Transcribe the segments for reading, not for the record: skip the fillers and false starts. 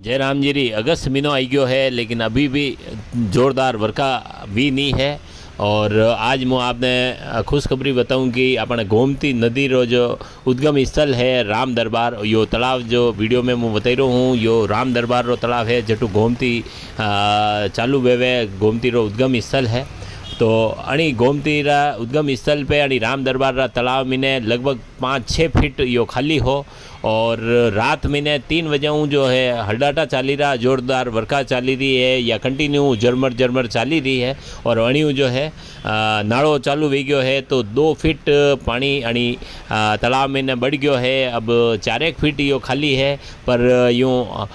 जय राम जी री अगस्त महीनो आई गयो है, लेकिन अभी भी जोरदार वर्षा भी नहीं है। और आज मैं आपने खुशखबरी बताऊं कि अपने गोमती नदी रो जो उद्गम स्थल है राम दरबार, यो तालाब जो वीडियो में मैं बता रहा हूँ, यो राम दरबार रो तालाब है जटू गोमती चालू वेवे गोमती रो उद्गम स्थल है। तो अणी गोमती रा उद्गम स्थल पे अणी राम दरबार रा तालाब में लगभग 5-6 फीट यो खाली हो। और रात में 3 बजे जो है हड़ाटा चाली रहा, जोरदार वर्षा चाली रही है या कंटिन्यू झरमर चाली रही है। और अणियों जो है नाड़ो चालू हो गयो है, तो 2 फीट पानी अणी तालाब में बढ़ गयो है। अब 4 फीट यो खाली है, पर यूँ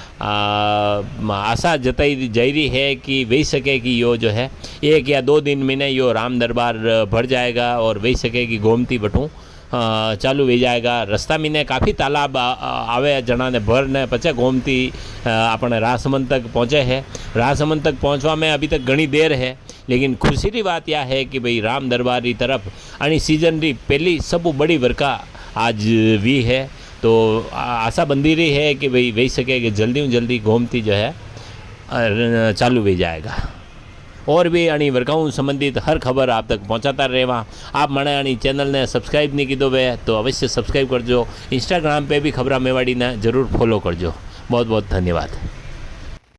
आशा जताई जा रही है कि वही सके कि यो जो है 1 या 2 दिन में यो राम दरबार भर जाएगा और वही सके कि गोमती बटू चालू हो जाएगा। रास्ता में काफ़ी तालाब आवे जना ने भर ने पचे गोमती अपने राजसमंद तक पहुँचे है। राजसमंद तक पहुँचवा में अभी तक घनी देर है, लेकिन खुशी की बात यह है कि भाई राम दरबार की तरफ अणी सीजन की पहली सब बड़ी वर्षा आज भी है। तो आशा बंदी रही है कि भाई वही सके कि जल्दी गोमती जो है चालू हो जाएगा। और भी अणी वर्षाओं संबंधित हर खबर आप तक पहुंचाता रहेवा। आप मैंने अणी चैनल ने सब्सक्राइब नहीं कीधो वे तो अवश्य सब्सक्राइब करजो। इंस्टाग्राम पे भी खबर मेवाड़ी ने जरूर फॉलो करजो। बहुत बहुत धन्यवाद।